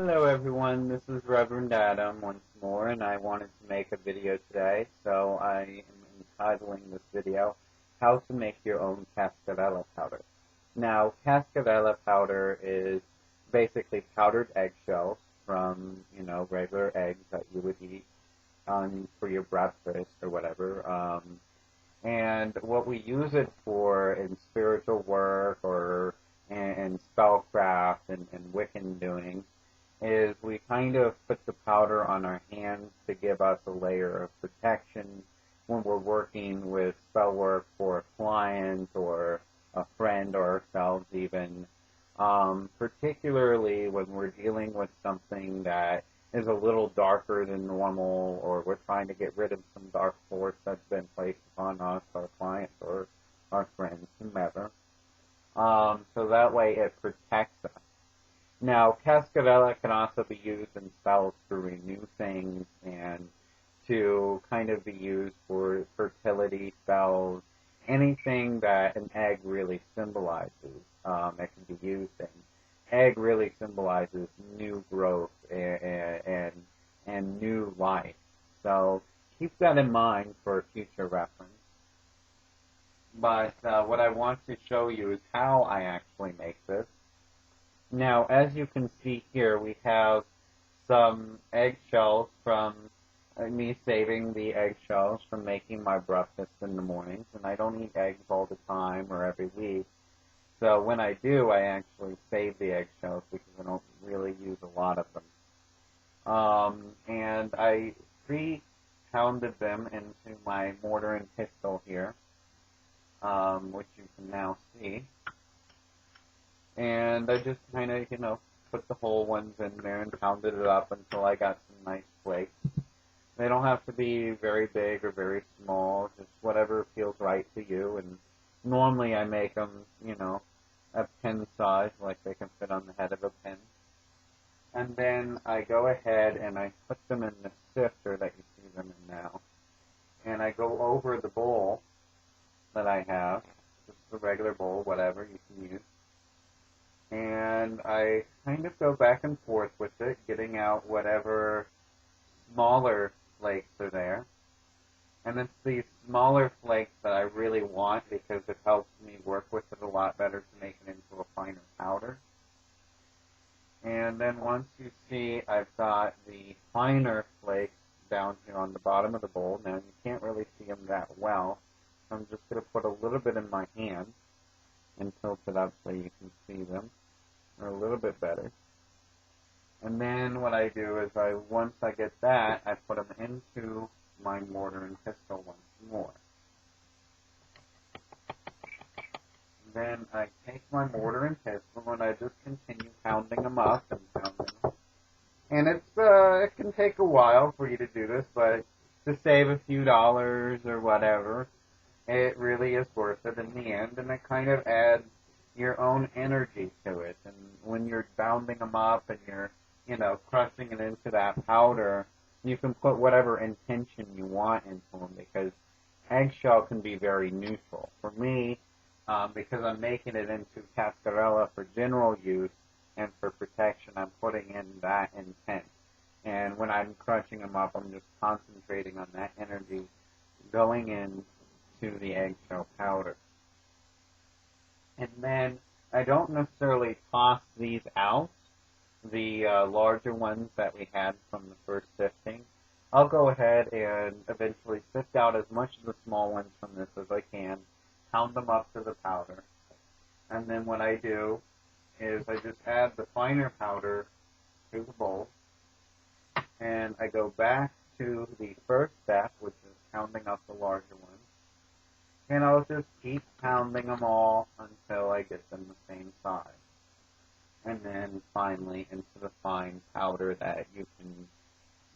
Hello everyone, this is Reverend Adam once more, and I wanted to make a video today, so I am entitling this video, How to Make Your Own Cascarilla Powder. Now, cascarilla powder is basically powdered eggshells from, regular eggs that you would eat for your breakfast or whatever, and what we use it for in spiritual work or in spellcraft and Wiccan doing is we kind of put the powder on our hands to give us a layer of protection when we're working with spell work for a client or a friend or ourselves even, particularly when we're dealing with something that is a little darker than normal, or we're trying to get rid of some dark force that's been placed upon us, our clients, or our friends, whomever. So that way it protects us. Now, cascarilla can also be used in spells to renew things and to kind of be used for fertility spells, anything that an egg really symbolizes, it can be used in. Egg really symbolizes new growth and new life. So keep that in mind for future reference. But what I want to show you is how I actually make this. Now, as you can see here, we have some eggshells from me saving the eggshells from making my breakfast in the mornings, and I don't eat eggs all the time or every week. So when I do, I actually save the eggshells because I don't really use a lot of them. And I pre-pounded them into my mortar and pestle here, which you can now see. And I just kind of, put the whole ones in there and pounded it up until I got some nice flakes. They don't have to be very big or very small, just whatever feels right to you. And normally I make them, a pin size, like they can fit on the head of a pin. And then I go ahead and I put them in the sifter that you see them in now. And I go over the bowl that I have, just a regular bowl, whatever you can use. And I kind of go back and forth with it, getting out whatever smaller flakes are there. And it's these smaller flakes that I really want because it helps me work with it a lot better to make it into a finer powder. And then once you see I've got the finer flakes down here on the bottom of the bowl, now you can't really see them that well, so I'm just going to put a little bit in my hand and tilt it up so you can see them, or a little bit better. And then what I do is once I get that, I put them into my mortar and pestle once more. Then I take my mortar and pestle and I just continue pounding them up and pounding them. And it can take a while for you to do this, but to save a few dollars or whatever, it really is worth it in the end, and it kind of adds your own energy to it. And when you're bounding them up and you're, crushing it into that powder, you can put whatever intention you want into them, because eggshell can be very neutral. For me, because I'm making it into cascarilla for general use and for protection, I'm putting in that intent. And when I'm crushing them up, I'm just concentrating on that energy going into the eggshell powder. And then I don't necessarily toss these out, the larger ones that we had from the first sifting. I'll go ahead and eventually sift out as much of the small ones from this as I can, pound them up to the powder, and then what I do is I just add the finer powder to the bowl, and I go back to the first step, which is pounding up the larger ones. And I'll just keep pounding them all until I get them the same size. And then finally into the fine powder that you can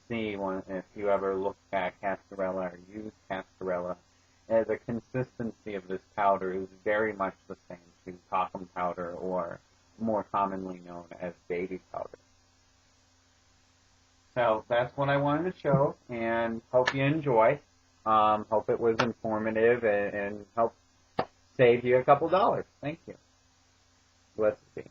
see if you ever look at cascarilla or use cascarilla. The consistency of this powder is very much the same to talcum powder, or more commonly known as baby powder. So that's what I wanted to show, and hope you enjoy. Hope it was informative and helped save you a couple dollars. Thank you. Blessed be.